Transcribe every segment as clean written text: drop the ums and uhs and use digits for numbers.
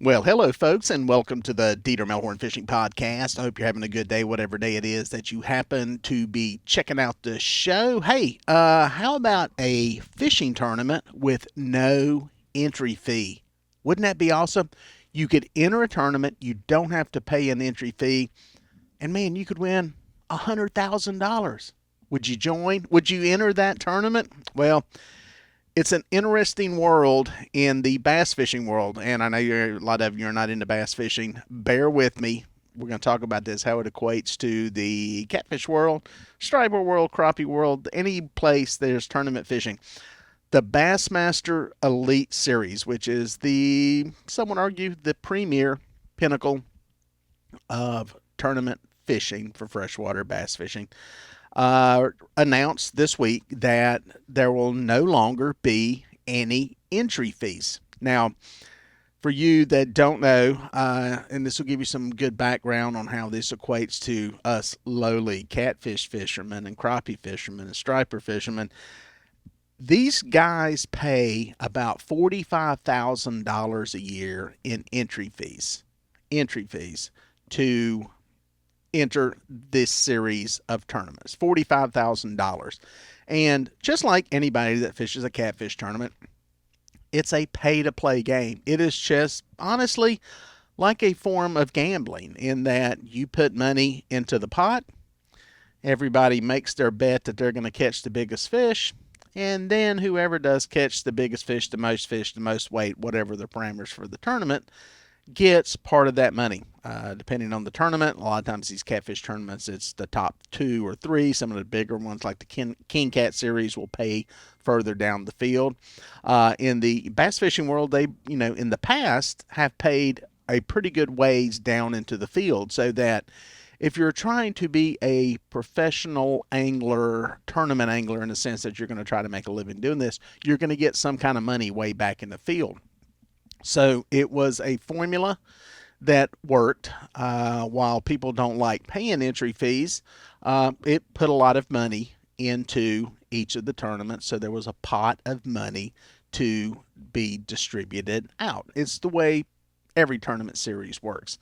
Well, hello, folks, and welcome to the Dieter Melhorn Fishing Podcast. I hope you're having a good day, whatever day it is that you happen to be checking out the show. Hey, how about a fishing tournament with no entry fee? Wouldn't that be awesome? You could enter a tournament, you don't have to pay an entry fee, and man, you could win $100,000. Would you join? Would you enter that tournament? Well, it's an interesting world in the bass fishing world, and I know a lot of you are not into bass fishing. Bear with me. We're going to talk about this, how it equates to the catfish world, striper world, crappie world, any place there's tournament fishing. The Bassmaster Elite Series, which is some would argue, the premier pinnacle of tournament fishing for freshwater bass fishing, announced this week that there will no longer be any entry fees. Now, for you that don't know, and this will give you some good background on how this equates to us lowly catfish fishermen and crappie fishermen and striper fishermen, these guys pay about $45,000 a year in entry fees. Entry fees to enter this series of tournaments, $45,000. And just like anybody that fishes a catfish tournament, it's a pay to play game. It is just honestly like a form of gambling in that you put money into the pot, everybody makes their bet that they're going to catch the biggest fish, and then whoever does catch the biggest fish, the most weight, whatever the parameters for the tournament, gets part of that money. Depending on the tournament, a lot of times these catfish tournaments, it's the top two or three. Some of the bigger ones, like the King Cat series, will pay further down the field. In the bass fishing world, they, in the past, have paid a pretty good ways down into the field, so that if you're trying to be a professional angler, tournament angler, in the sense that you're going to try to make a living doing this, you're going to get some kind of money way back in the field. So it was a formula that worked. While people don't like paying entry fees, it put a lot of money into each of the tournaments. So there was a pot of money to be distributed out. It's the way every tournament series works.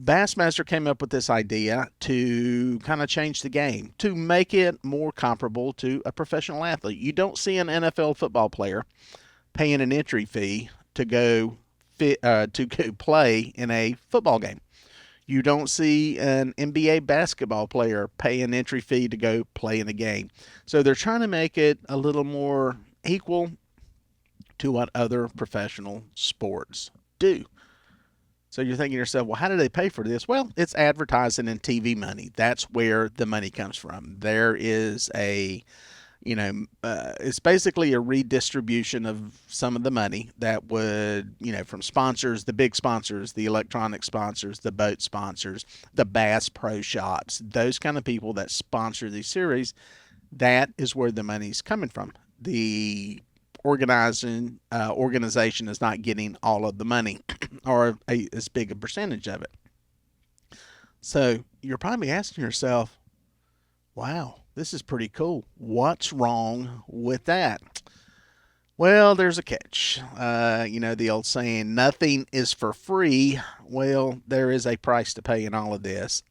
Bassmaster came up with this idea to kind of change the game, to make it more comparable to a professional athlete. You don't see an NFL football player paying an entry fee to go play in a football game. You don't see an NBA basketball player pay an entry fee to go play in a game. So they're trying to make it a little more equal to what other professional sports do. So you're thinking to yourself, well, how do they pay for this? Well, it's advertising and TV money. That's where the money comes from. There is it's basically a redistribution of some of the money that would, from sponsors, the big sponsors, the electronic sponsors, the boat sponsors, the Bass Pro Shops, those kind of people that sponsor these series. That is where the money's coming from. The organization is not getting all of the money or as big a percentage of it. So you're probably asking yourself, wow, this is pretty cool. What's wrong with that? Well, there's a catch. The old saying, nothing is for free. Well, there is a price to pay in all of this.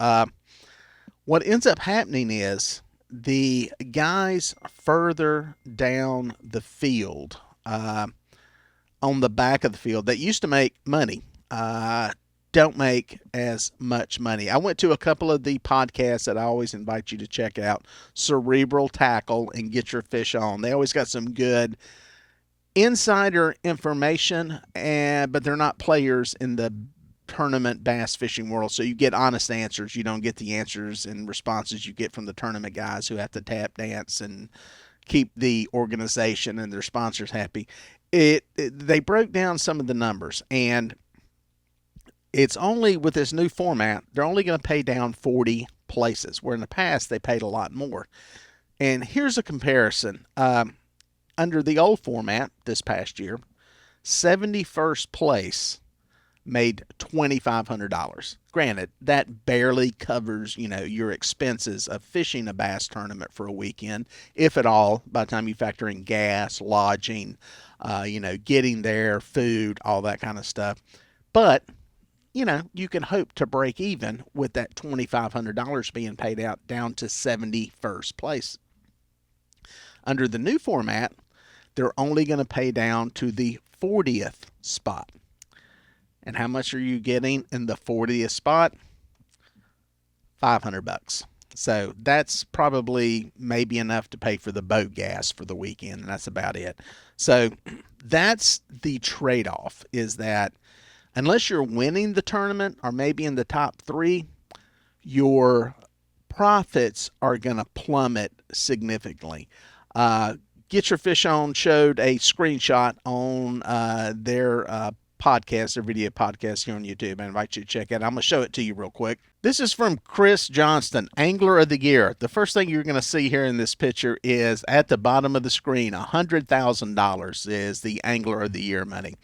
What ends up happening is the guys further down the field, on the back of the field, that used to make money, don't make as much money. I went to a couple of the podcasts that I always invite you to check out, Cerebral Tackle and Get Your Fish On. They always got some good insider information, but they're not players in the tournament bass fishing world, so you get honest answers. You don't get the answers and responses you get from the tournament guys who have to tap dance and keep the organization and their sponsors happy. They broke down some of the numbers, and it's only with this new format, they're only going to pay down 40 places, where in the past they paid a lot more. And here's a comparison. Under the old format this past year, 71st place made $2,500. Granted, that barely covers, your expenses of fishing a bass tournament for a weekend, if at all, by the time you factor in gas, lodging, getting there, food, all that kind of stuff. But you can hope to break even with that $2,500 being paid out down to 71st place. Under the new format, they're only going to pay down to the 40th spot. And how much are you getting in the 40th spot? $500. So that's probably maybe enough to pay for the boat gas for the weekend, and that's about it. So that's the trade-off, is that unless you're winning the tournament or maybe in the top three, your profits are going to plummet significantly. Get Your Fish On showed a screenshot on their podcast, their video podcast here on YouTube. I invite you to check it. I'm going to show it to you real quick. This is from Chris Johnston, Angler of the Year. The first thing you're going to see here in this picture is at the bottom of the screen, $100,000 is the Angler of the Year money.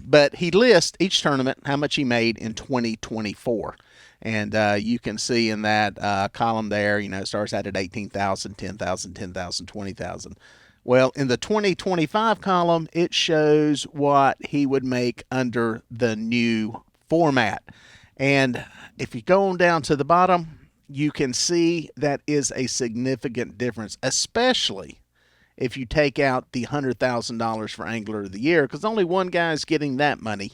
But he lists each tournament how much he made in 2024. And you can see in that column there, it starts out at 18,000, 10,000, 10,000, 20,000. Well, in the 2025 column, it shows what he would make under the new format. And if you go on down to the bottom, you can see that is a significant difference, especially if you take out the $100,000 for Angler of the Year, because only one guy is getting that money.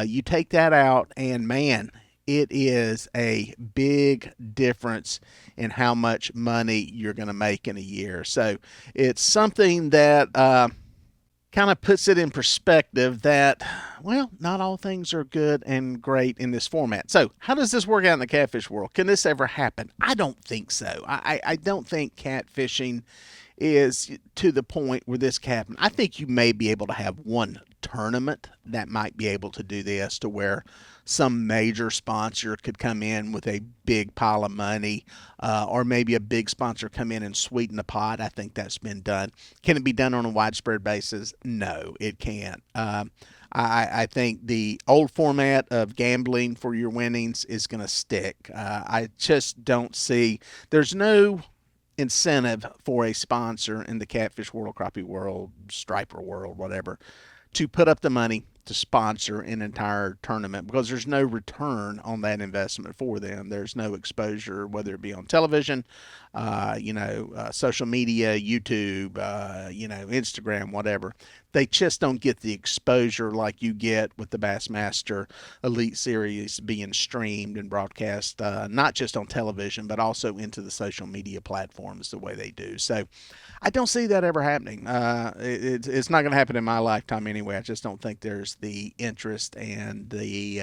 You take that out, and man, it is a big difference in how much money you're going to make in a year. So it's something that kind of puts it in perspective that, well, not all things are good and great in this format. So how does this work out in the catfish world? Can this ever happen? I don't think so. I don't think catfishing is to the point where this can happen. I think you may be able to have one tournament that might be able to do this, to where some major sponsor could come in with a big pile of money, or maybe a big sponsor come in and sweeten the pot. I think that's been done. Can it be done on a widespread basis? No, it can't. I think the old format of gambling for your winnings is going to stick. I just don't see, there's no incentive for a sponsor in the catfish world, crappie world, striper world, whatever, to put up the money to sponsor an entire tournament, because there's no return on that investment for them. There's no exposure, whether it be on television, social media, YouTube, Instagram, whatever. They just don't get the exposure like you get with the Bassmaster Elite Series being streamed and broadcast, not just on television, but also into the social media platforms the way they do. So I don't see that ever happening. It's not going to happen in my lifetime anyway. I just don't think there's the interest and the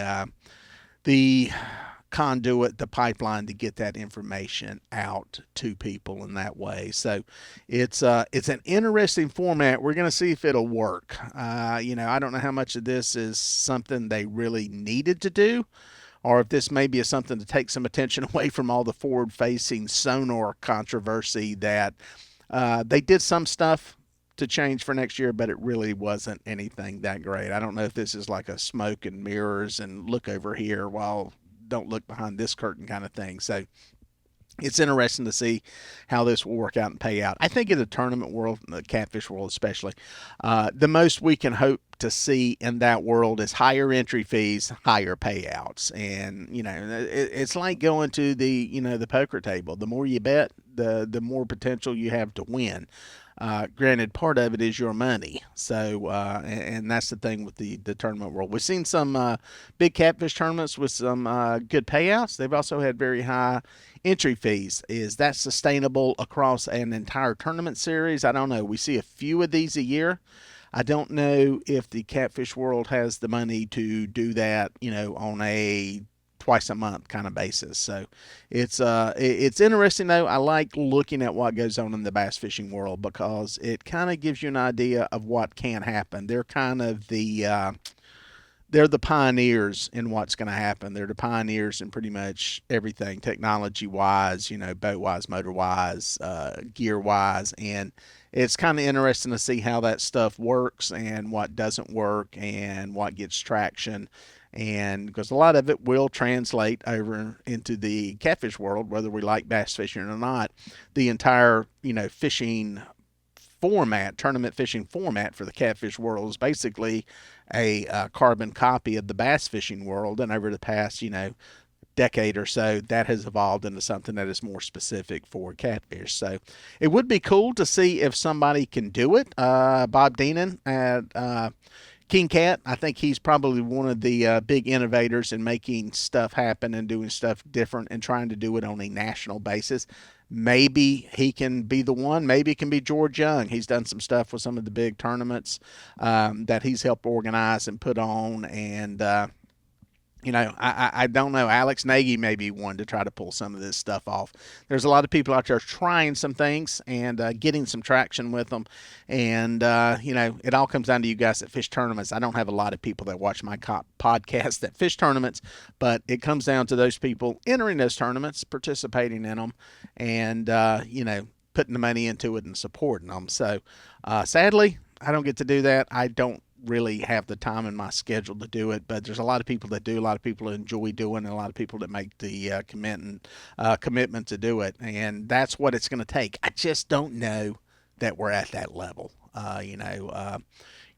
conduit, the pipeline to get that information out to people in that way. So it's an interesting format. We're going to see if it'll work. I don't know how much of this is something they really needed to do, or if this maybe is something to take some attention away from all the forward-facing sonar controversy that they did some stuff to change for next year, but it really wasn't anything that great. I don't know if this is like a smoke and mirrors and look over here while don't look behind this curtain kind of thing. So it's interesting to see how this will work out and pay out. I think in the tournament world, the catfish world especially, the most we can hope to see in that world is higher entry fees, higher payouts. And, it's like going to the poker table. The more you bet, the more potential you have to win. Granted, part of it is your money. So, and that's the thing with the tournament world. We've seen some big catfish tournaments with some good payouts. They've also had very high entry fees. Is that sustainable across an entire tournament series? I don't know. We see a few of these a year. I don't know if the catfish world has the money to do that, on a twice a month kind of basis. So it's interesting though. I like looking at what goes on in the bass fishing world, because it kind of gives you an idea of what can happen. They're kind of they're the pioneers in what's going to happen. They're the pioneers in pretty much everything, technology wise, boat wise, motor wise, gear wise. And it's kind of interesting to see how that stuff works and what doesn't work and what gets traction. And because a lot of it will translate over into the catfish world, whether we like bass fishing or not. The entire, fishing format, tournament fishing format for the catfish world is basically a carbon copy of the bass fishing world. And over the past, decade or so, that has evolved into something that is more specific for catfish. So it would be cool to see if somebody can do it. Bob Deenan at King Cat, I think he's probably one of the big innovators in making stuff happen and doing stuff different and trying to do it on a national basis. Maybe he can be the one. Maybe it can be George Young. He's done some stuff with some of the big tournaments that he's helped organize and put on. And I don't know. Alex Nagy may be one to try to pull some of this stuff off. There's a lot of people out there trying some things and getting some traction with them. And, it all comes down to you guys that fish tournaments. I don't have a lot of people that watch my podcast that fish tournaments, but it comes down to those people entering those tournaments, participating in them, and, putting the money into it and supporting them. So, sadly, I don't get to do that. I don't really have the time in my schedule to do it, but there's a lot of people that do, a lot of people that enjoy doing it, a lot of people that make the commitment to do it, and that's what it's going to take. I just don't know that we're at that level.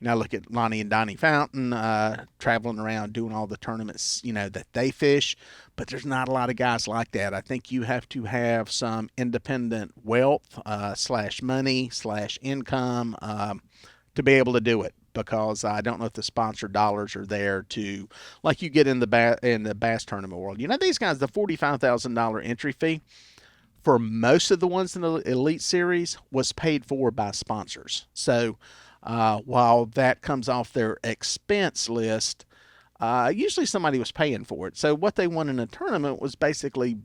Look at Lonnie and Donnie Fountain traveling around doing all the tournaments, that they fish, but there's not a lot of guys like that. I think you have to have some independent wealth slash money slash income to be able to do it, because I don't know if the sponsor dollars are there to, like you get in the bass tournament world. These guys, the $45,000 entry fee for most of the ones in the Elite Series was paid for by sponsors. So while that comes off their expense list, usually somebody was paying for it. So what they won in a tournament was basically,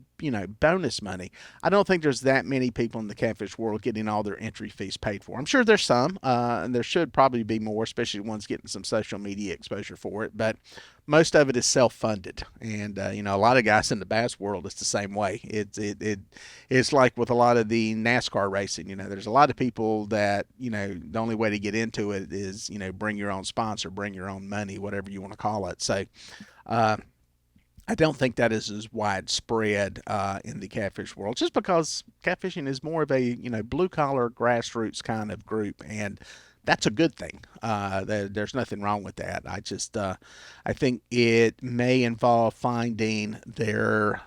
bonus money. I don't think there's that many people in the catfish world getting all their entry fees paid for. I'm sure there's some, and there should probably be more, especially ones getting some social media exposure for it. But most of it is self-funded, and a lot of guys in the bass world, it's the same way. It's like with a lot of the NASCAR racing. There's a lot of people that the only way to get into it is bring your own sponsor, bring your own money, whatever you want to call it. So I don't think that is as widespread in the catfish world, just because catfishing is more of a blue collar grassroots kind of group, and that's a good thing. There's nothing wrong with that. I think it may involve finding their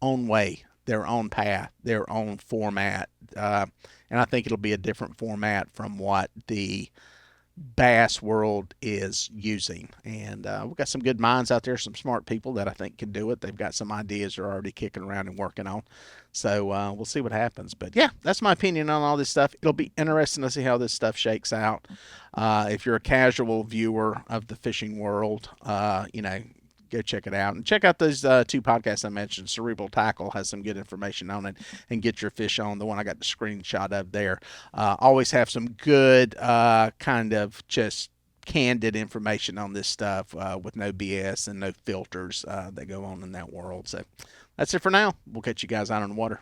own way, their own path, their own format, and I think it'll be a different format from what the bass world is using. And we've got some good minds out there, some smart people that I think can do it. They've got some ideas they're already kicking around and working on. So we'll see what happens. But yeah, that's my opinion on all this stuff. It'll be interesting to see how this stuff shakes out. If you're a casual viewer of the fishing world, go check it out, and check out those two podcasts I mentioned. Cerebral Tackle has some good information on it, and Get Your Fish On, the one I got the screenshot of there, always have some good kind of just candid information on this stuff with no BS and no filters that go on in that world. So that's it for now. We'll catch you guys out on the water.